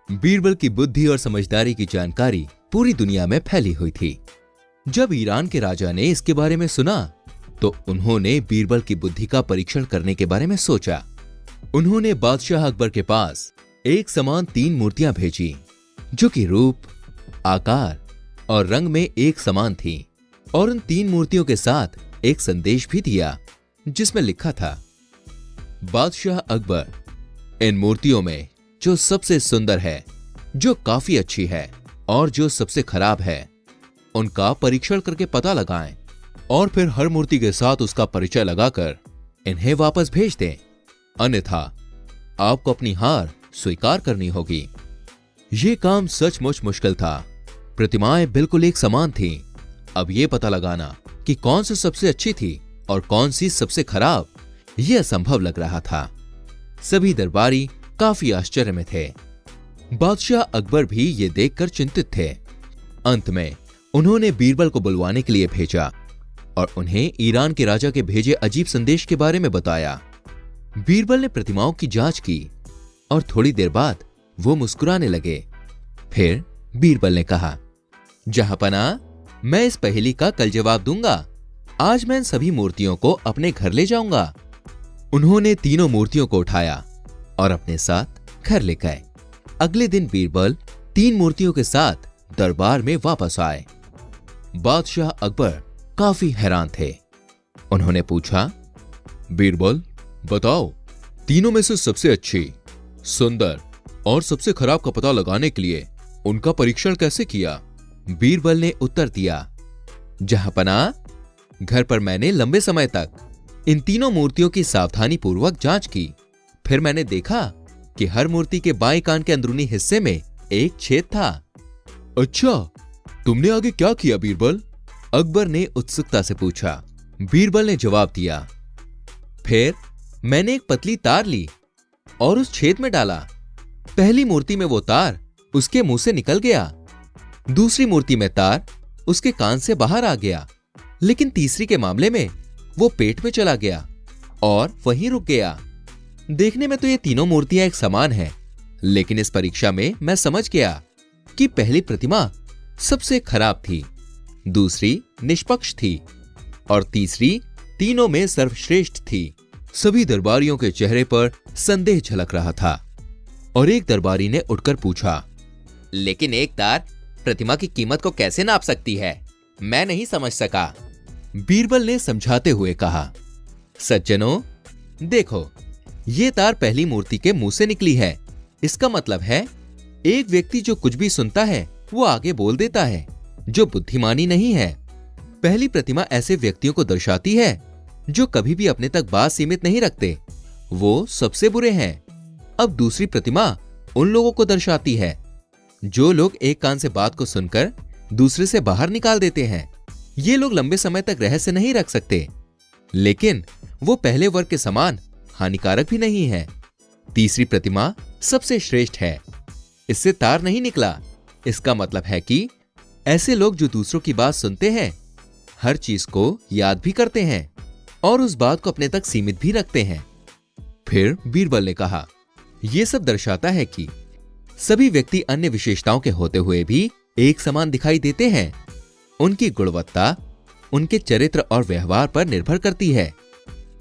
बीरबल की बुद्धि और समझदारी की जानकारी पूरी दुनिया में फैली हुई थी। जब ईरान के राजा ने इसके बारे में सुना तो उन्होंने बीरबल की बुद्धि का परीक्षण करने के बारे में सोचा। उन्होंने बादशाह अकबर के पास एक समान 3 मूर्तियां भेजी जो कि रूप, आकार और रंग में एक समान थीं, और उन 3 मूर्तियों के साथ एक संदेश भी दिया जिसमें लिखा था, बादशाह अकबर, इन मूर्तियों में जो सबसे सुंदर है, जो काफी अच्छी है और जो सबसे खराब है, उनका परीक्षण करके पता लगाएं और फिर हर मूर्ति के साथ उसका परिचय लगाकर इन्हें वापस भेज दें, अन्यथा आपको अपनी हार स्वीकार करनी होगी। यह काम सचमुच मुश्किल था। प्रतिमाएं बिल्कुल एक समान थीं। अब यह पता लगाना कि कौन सी सबसे अच्छी थी और कौन सी सबसे खराब, यह असंभव लग रहा था। सभी दरबारी काफी आश्चर्य में थे। बादशाह अकबर भी ये देखकर चिंतित थे। अंत में उन्होंने बीरबल को बुलवाने के लिए भेजा और उन्हें ईरान के राजा के भेजे अजीब संदेश के बारे में बताया। बीरबल ने प्रतिमाओं की जांच की और थोड़ी देर बाद वो मुस्कुराने लगे। फिर बीरबल ने कहा, जहांपना, मैं इस पहेली का कल जवाब दूंगा। आज मैं इन सभी मूर्तियों को अपने घर ले जाऊंगा। उन्होंने तीनों मूर्तियों को उठाया और अपने साथ घर ले गए। अगले दिन बीरबल 3 मूर्तियों के साथ दरबार में वापस आए। बादशाह अकबर काफी हैरान थे। उन्होंने पूछा, बीरबल, बताओ, तीनों में से सबसे अच्छी, सुंदर और सबसे खराब का पता लगाने के लिए उनका परीक्षण कैसे किया? बीरबल ने उत्तर दिया, जहांपना, घर पर मैंने लंबे समय तक इन तीनों मूर्तियों की सावधानी पूर्वक जांच की। फिर मैंने देखा कि हर मूर्ति के बाएं कान के अंदरूनी हिस्से में एक छेद था। अच्छा, तुमने आगे क्या किया बीरबल? अकबर ने उत्सुकता से पूछा। बीरबल ने जवाब दिया, फिर मैंने एक पतली तार ली और उस छेद में डाला। पहली मूर्ति में वो तार उसके मुंह से निकल गया, दूसरी मूर्ति में तार उसके कान से बाहर आ गया, लेकिन तीसरी के मामले में वो पेट में चला गया और वहीं रुक गया। देखने में तो ये तीनों मूर्तियां एक समान हैं, लेकिन इस परीक्षा में मैं समझ गया कि पहली प्रतिमा सबसे खराब थी, दूसरी निष्पक्ष थी और तीसरी तीनों में सर्वश्रेष्ठ थी। सभी दरबारियों के चेहरे पर संदेह झलक रहा था और एक दरबारी ने उठकर पूछा, लेकिन एक तार प्रतिमा की कीमत को कैसे नाप सकती है? मैं नहीं समझ सका। बीरबल ने समझाते हुए कहा, सज्जनों, देखो, ये तार पहली मूर्ति के मुंह से निकली है। इसका मतलब है एक व्यक्ति जो कुछ भी सुनता है वो आगे बोल देता है, जो बुद्धिमानी नहीं है। पहली प्रतिमा ऐसे व्यक्तियों को दर्शाती है जो कभी भी अपने तक बात सीमित नहीं रखते, वो सबसे बुरे हैं। अब दूसरी प्रतिमा उन लोगों को दर्शाती है जो लोग एक कान से बात को सुनकर दूसरे से बाहर निकाल देते हैं। ये लोग लंबे समय तक रहस्य नहीं रख सकते, लेकिन वो पहले वर्ग के समान हानिकारक भी नहीं है। तीसरी प्रतिमा सबसे श्रेष्ठ है। इससे तार नहीं निकला। इसका मतलब है कि ऐसे लोग जो दूसरों की बात सुनते हैं, हर चीज को याद भी करते हैं और उस बात को अपने तक सीमित भी रखते हैं। फिर बीरबल ने कहा, यह सब दर्शाता है कि सभी व्यक्ति अन्य विशेषताओं के होते हुए भी एक समान दिखाई देते हैं। उनकी गुणवत्ता उनके चरित्र और व्यवहार पर निर्भर करती है।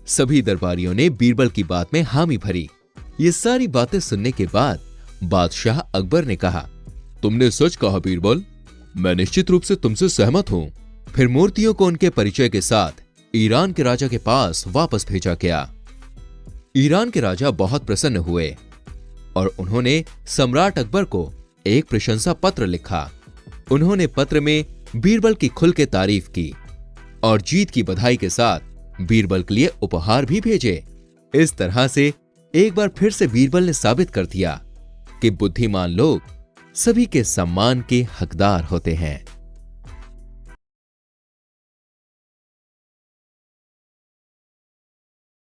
सभी दरबारियों ने बीरबल की बात में हामी भरी। ये सारी बातें सुनने के बाद बादशाह अकबर ने कहा, तुमने सच कहा बीरबल, मैं निश्चित रूप से तुमसे सहमत हूं। फिर मूर्तियों को उनके परिचय के साथ ईरान के राजा के पास वापस भेजा गया। ईरान के राजा बहुत प्रसन्न हुए और उन्होंने सम्राट अकबर को एक प्रशंसा पत्र लिखा। उन्होंने पत्र में बीरबल की खुल के तारीफ की और जीत की बधाई के साथ बीरबल के लिए उपहार भी भेजे। इस तरह से एक बार फिर से बीरबल ने साबित कर दिया कि बुद्धिमान लोग सभी के सम्मान के हकदार होते हैं।